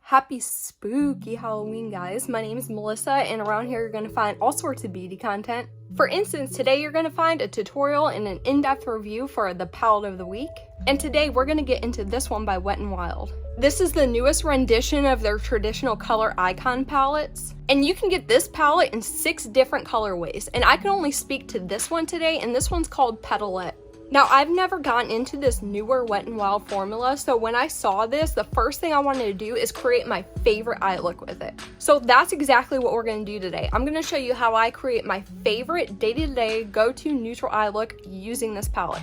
Happy spooky Halloween, guys. My name is Melissa, and around here you're going to find all sorts of beauty content. For instance, today you're going to find a tutorial and an in-depth review for the palette of the week. And today we're going to get into this one by Wet n Wild. This is the newest rendition of their traditional color icon palettes. And you can get this palette in 6 different colorways. And I can only speak to this one today, and this one's called Petalette. Now, I've never gotten into this newer Wet n Wild formula, so when I saw this, the first thing I wanted to do is create my favorite eye look with it. So that's exactly what we're going to do today. I'm going to show you how I create my favorite day-to-day go-to neutral eye look using this palette.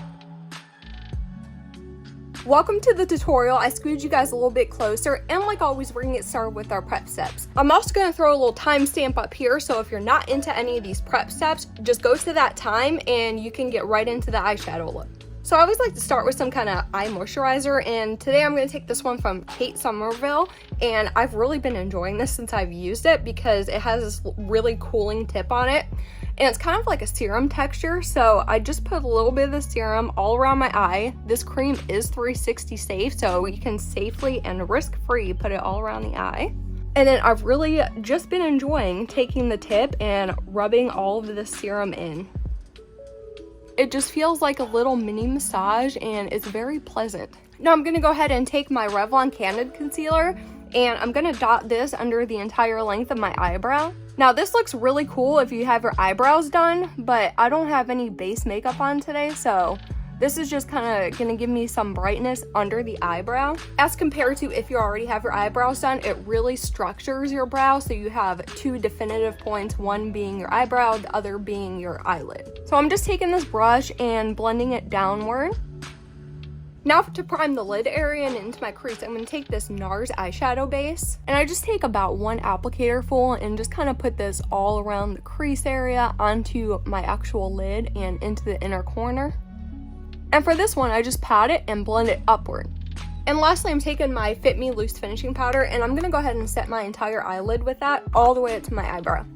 Welcome to the tutorial. I scooted you guys a little bit closer, and like always, we're gonna get started with our prep steps. I'm also gonna throw a little timestamp up here, so if you're not into any of these prep steps, just go to that time and you can get right into the eyeshadow look. So I always like to start with some kind of eye moisturizer, and today I'm going to take this one from Kate Somerville, and I've really been enjoying this since I've used it because it has this really cooling tip on it, and it's kind of like a serum texture, so I just put a little bit of the serum all around my eye. This cream is 360 safe, so you can safely and risk-free put it all around the eye. And then I've really just been enjoying taking the tip and rubbing all of the serum in. It just feels like a little mini massage, and it's very pleasant. Now I'm going to go ahead and take my Revlon Candid Concealer, and I'm going to dot this under the entire length of my eyebrow. Now this looks really cool if you have your eyebrows done, but I don't have any base makeup on today, so this is just kind of going to give me some brightness under the eyebrow. As compared to if you already have your eyebrows done, it really structures your brow, so you have 2 definitive points, one being your eyebrow, the other being your eyelid. So I'm just taking this brush and blending it downward. Now to prime the lid area and into my crease, I'm going to take this NARS eyeshadow base, and I just take about 1 applicator full and just kind of put this all around the crease area onto my actual lid and into the inner corner. And for this one, I just pat it and blend it upward. And lastly, I'm taking my Fit Me Loose Finishing Powder, and I'm going to go ahead and set my entire eyelid with that all the way up to my eyebrow.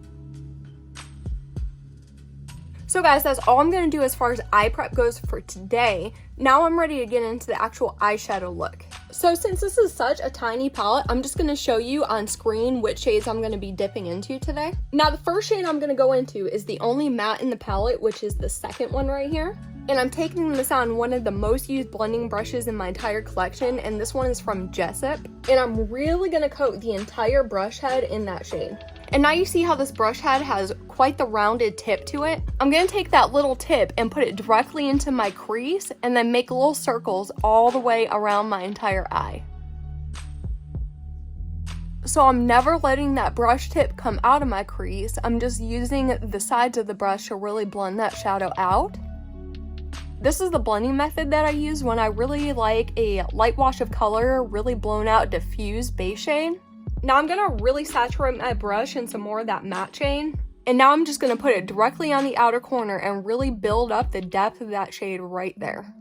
So guys, that's all I'm going to do as far as eye prep goes for today. Now I'm ready to get into the actual eyeshadow look. So since this is such a tiny palette, I'm just going to show you on screen which shades I'm going to be dipping into today. Now the first shade I'm going to go into is the only matte in the palette, which is the second one right here. And I'm taking this on one of the most used blending brushes in my entire collection, and this one is from Jessup. And I'm really going to coat the entire brush head in that shade. And now you see how this brush head has quite the rounded tip to it. I'm going to take that little tip and put it directly into my crease and then make little circles all the way around my entire eye. So I'm never letting that brush tip come out of my crease. I'm just using the sides of the brush to really blend that shadow out. This is the blending method that I use when I really like a light wash of color, really blown out diffuse base shade. Now I'm going to really saturate my brush in some more of that matte shade. And now I'm just going to put it directly on the outer corner and really build up the depth of that shade right there.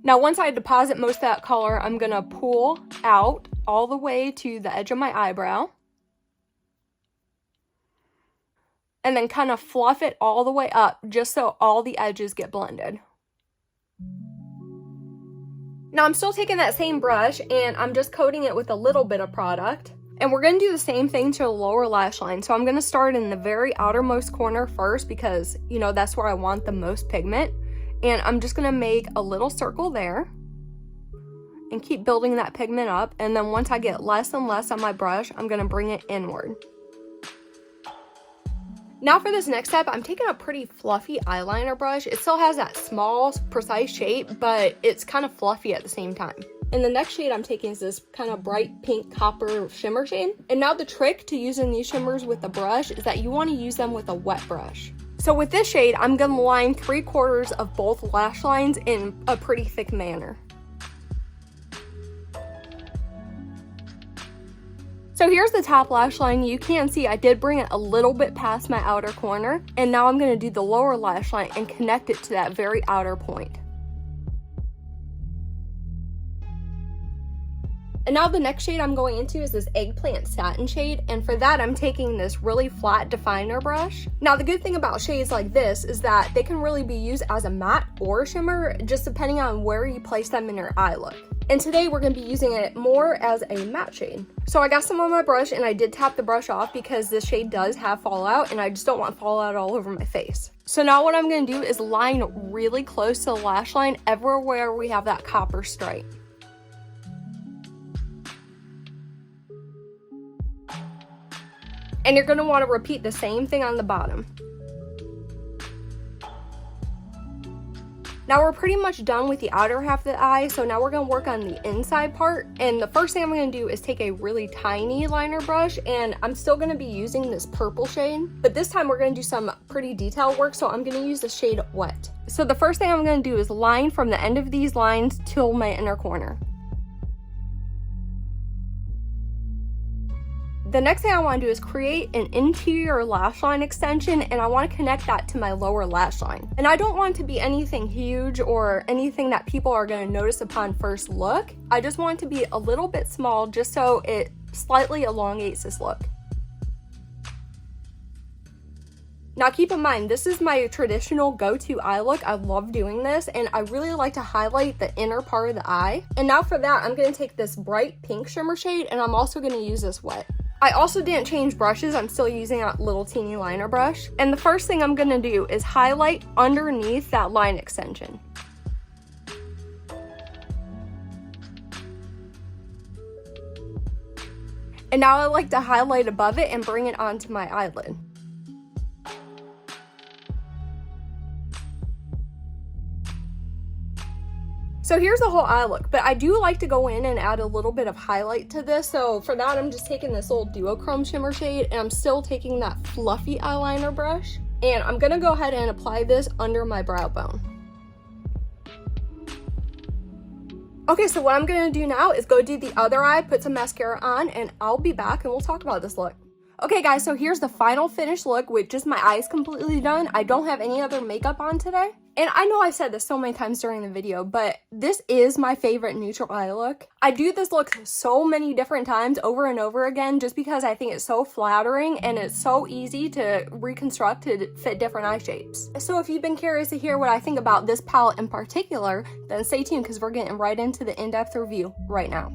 Now once I deposit most of that color, I'm going to pull out all the way to the edge of my eyebrow. And then kind of fluff it all the way up just so all the edges get blended. Now I'm still taking that same brush and I'm just coating it with a little bit of product. And we're going to do the same thing to the lower lash line. So I'm going to start in the very outermost corner first because, you know, that's where I want the most pigment. And I'm just going to make a little circle there and keep building that pigment up. And then once I get less and less on my brush, I'm going to bring it inward. Now for this next step, I'm taking a pretty fluffy eyeliner brush. It still has that small, precise shape, but it's kind of fluffy at the same time. And the next shade I'm taking is this kind of bright pink copper shimmer shade. And now the trick to using these shimmers with a brush is that you want to use them with a wet brush. So with this shade, I'm going to line 3/4 of both lash lines in a pretty thick manner. So here's the top lash line. You can see I did bring it a little bit past my outer corner. And now I'm going to do the lower lash line and connect it to that very outer point. And now the next shade I'm going into is this eggplant satin shade, and for that I'm taking this really flat definer brush. Now the good thing about shades like this is that they can really be used as a matte or a shimmer, just depending on where you place them in your eye look. And today we're going to be using it more as a matte shade. So I got some on my brush and I did tap the brush off because this shade does have fallout and I just don't want fallout all over my face. So now what I'm going to do is line really close to the lash line everywhere we have that copper stripe. And you're going to want to repeat the same thing on the bottom. Now we're pretty much done with the outer half of the eye, so now we're going to work on the inside part. And the first thing I'm going to do is take a really tiny liner brush, and I'm still going to be using this purple shade, but this time we're going to do some pretty detailed work, so I'm going to use the shade Wet. So the first thing I'm going to do is line from the end of these lines till my inner corner. The next thing I want to do is create an interior lash line extension, and I want to connect that to my lower lash line. And I don't want it to be anything huge or anything that people are going to notice upon first look. I just want it to be a little bit small just so it slightly elongates this look. Now keep in mind, this is my traditional go-to eye look. I love doing this, and I really like to highlight the inner part of the eye. And now for that, I'm going to take this bright pink shimmer shade, and I'm also going to use this Wet. I also didn't change brushes. I'm still using a little teeny liner brush. And the first thing I'm going to do is highlight underneath that line extension. And now I like to highlight above it and bring it onto my eyelid. So here's the whole eye look, but I do like to go in and add a little bit of highlight to this. So for that, I'm just taking this old duochrome shimmer shade, and I'm still taking that fluffy eyeliner brush, and I'm gonna go ahead and apply this under my brow bone. Okay, so what I'm gonna do now is go do the other eye, put some mascara on, and I'll be back and we'll talk about this look. Okay guys, so here's the final finished look with just my eyes completely done. I don't have any other makeup on today. And I know I've said this so many times during the video, but this is my favorite neutral eye look. I do this look so many different times over and over again just because I think it's so flattering and it's so easy to reconstruct to fit different eye shapes. So if you've been curious to hear what I think about this palette in particular, then stay tuned because we're getting right into the in-depth review right now.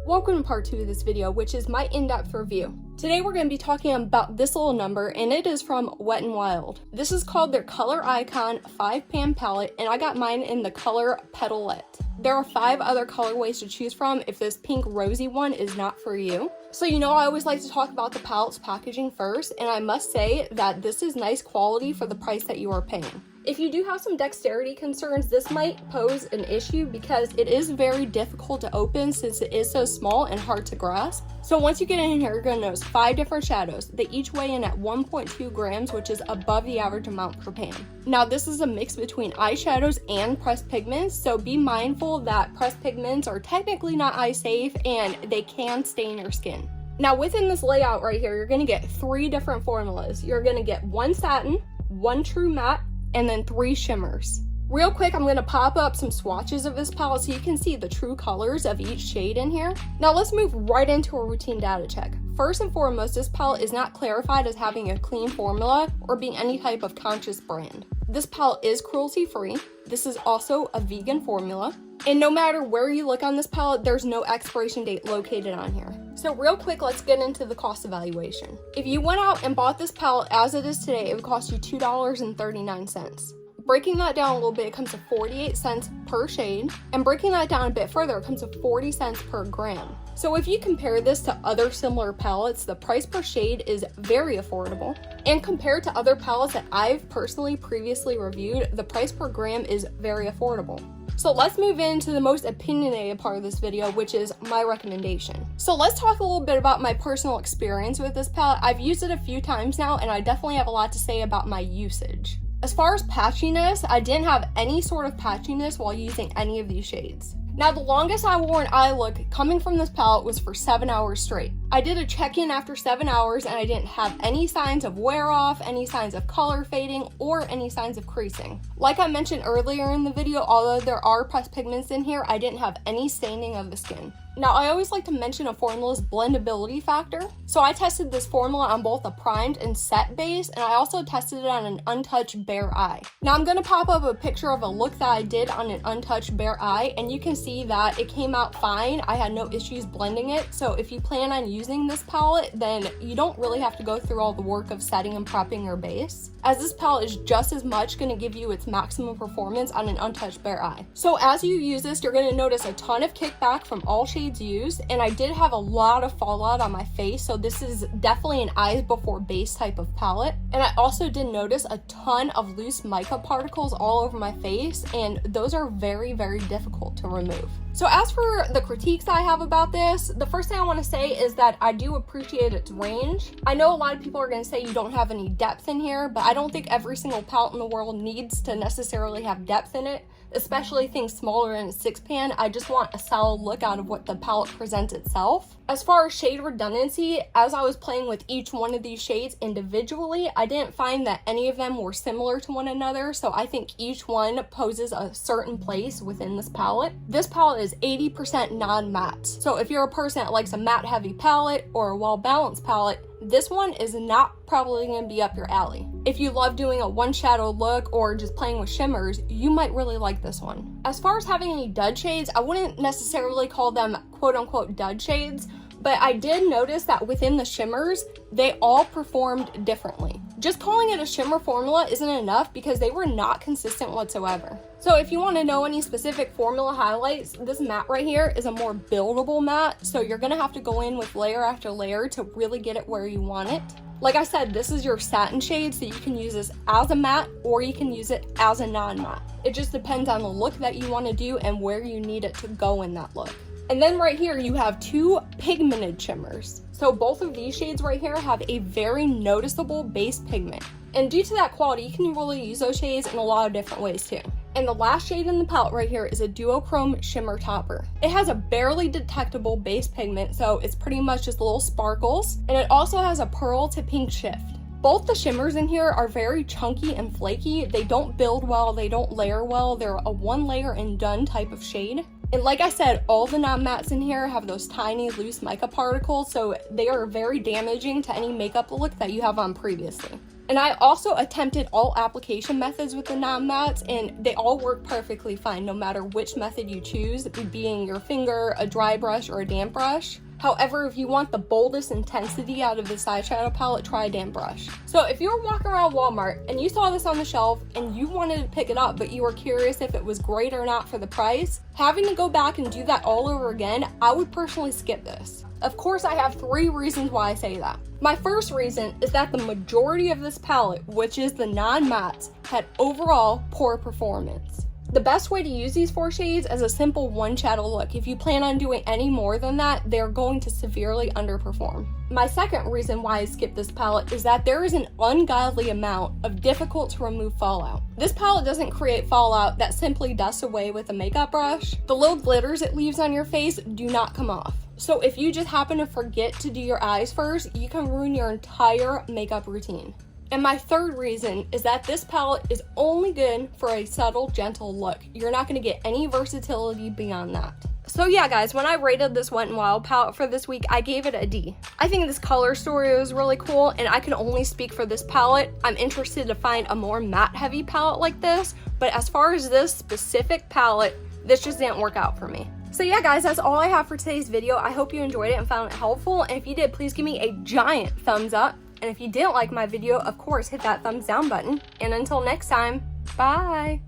Welcome to part 2 of this video, which is my in-depth review. Today we're going to be talking about this little number, and it is from Wet n Wild. This is called their Color Icon 5-pan palette, and I got mine in the color Petalette. There are 5 other colorways to choose from if this pink rosy one is not for you. So you know I always like to talk about the palette's packaging first, and I must say that this is nice quality for the price that you are paying. If you do have some dexterity concerns, this might pose an issue because it is very difficult to open since it is so small and hard to grasp. So once you get in here, you're going to notice 5 different shadows. They each weigh in at 1.2 grams, which is above the average amount per pan. Now this is a mix between eyeshadows and pressed pigments, so be mindful that pressed pigments are technically not eye safe and they can stain your skin. Now within this layout right here, you're going to get 3 different formulas. You're going to get 1 satin, 1 true matte, and then 3 shimmers. Real quick, I'm going to pop up some swatches of this palette so you can see the true colors of each shade in here. Now let's move right into a routine data check. First and foremost, this palette is not clarified as having a clean formula or being any type of conscious brand. This palette is cruelty-free. This is also a vegan formula. And no matter where you look on this palette, there's no expiration date located on here. So real quick, let's get into the cost evaluation. If you went out and bought this palette as it is today, it would cost you $2.39. Breaking that down a little bit, it comes to 48 cents per shade, and breaking that down a bit further, it comes to 40 cents per gram. So if you compare this to other similar palettes, the price per shade is very affordable, and compared to other palettes that I've personally previously reviewed, the price per gram is very affordable. So let's move into the most opinionated part of this video, which is my recommendation. So let's talk a little bit about my personal experience with this palette. I've used it a few times now, and I definitely have a lot to say about my usage. As far as patchiness, I didn't have any sort of patchiness while using any of these shades. Now, the longest I wore an eye look coming from this palette was for 7 hours straight. I did a check-in after 7 hours and I didn't have any signs of wear off, any signs of color fading, or any signs of creasing. Like I mentioned earlier in the video, although there are pressed pigments in here, I didn't have any staining of the skin. Now, I always like to mention a formula's blendability factor. So I tested this formula on both a primed and set base, and I also tested it on an untouched bare eye. Now, I'm gonna pop up a picture of a look that I did on an untouched bare eye, and you can see that it came out fine. I had no issues blending it. So if you plan on using this palette, then you don't really have to go through all the work of setting and prepping your base, as this palette is just as much gonna give you its maximum performance on an untouched bare eye. So as you use this, you're gonna notice a ton of kickback from all shades used, and I did have a lot of fallout on my face, so this is definitely an eyes before base type of palette. And I also did notice a ton of loose mica particles all over my face, and those are very, very difficult to remove. So as for the critiques I have about this, the first thing I want to say is that I do appreciate its range. I know a lot of people are going to say you don't have any depth in here, but I don't think every single palette in the world needs to necessarily have depth in it, especially things smaller in a 6-pan. I just want a solid look out of what the palette presents itself. As far as shade redundancy, as I was playing with each one of these shades individually, I didn't find that any of them were similar to one another, so I think each one poses a certain place within this palette. This palette is 80% non-matte, so if you're a person that likes a matte heavy palette or a well-balanced palette, this one is not probably going to be up your alley. If you love doing a one shadow look or just playing with shimmers, you might really like this one. As far as having any dud shades, I wouldn't necessarily call them quote unquote dud shades, but I did notice that within the shimmers, they all performed differently. Just calling it a shimmer formula isn't enough because they were not consistent whatsoever. So if you want to know any specific formula highlights, this matte right here is a more buildable matte, so you're going to have to go in with layer after layer to really get it where you want it. Like I said, this is your satin shade, so you can use this as a matte or you can use it as a non-matte. It just depends on the look that you want to do and where you need it to go in that look. And then right here you have two pigmented shimmers. So both of these shades right here have a very noticeable base pigment. And due to that quality, you can really use those shades in a lot of different ways too. And the last shade in the palette right here is a duochrome shimmer topper. It has a barely detectable base pigment, so it's pretty much just little sparkles. And it also has a pearl to pink shift. Both the shimmers in here are very chunky and flaky. They don't build well, they don't layer well. They're a one layer and done type of shade. And like I said, all the non-mattes in here have those tiny loose mica particles, so they are very damaging to any makeup look that you have on previously. And I also attempted all application methods with the non-mattes, and they all work perfectly fine no matter which method you choose, being your finger, a dry brush, or a damp brush. However, if you want the boldest intensity out of this eyeshadow palette, try a damp brush. So if you were walking around Walmart and you saw this on the shelf and you wanted to pick it up, but you were curious if it was great or not for the price, having to go back and do that all over again, I would personally skip this. Of course, I have 3 reasons why I say that. My first reason is that the majority of this palette, which is the non-mattes, had overall poor performance. The best way to use these 4 shades is a simple one shadow look. If you plan on doing any more than that, they're going to severely underperform. My second reason why I skipped this palette is that there is an ungodly amount of difficult to remove fallout. This palette doesn't create fallout that simply dusts away with a makeup brush. The little glitters it leaves on your face do not come off. So if you just happen to forget to do your eyes first, you can ruin your entire makeup routine. And my third reason is that this palette is only good for a subtle, gentle look. You're not going to get any versatility beyond that. So yeah, guys, when I rated this Wet n Wild palette for this week, I gave it a D. I think this color story was really cool, and I can only speak for this palette. I'm interested to find a more matte heavy palette like this, but as far as this specific palette, this just didn't work out for me. So yeah, guys, that's all I have for today's video. I hope you enjoyed it and found it helpful, and if you did, please give me a giant thumbs up. And if you didn't like my video, of course, hit that thumbs down button. And until next time, bye!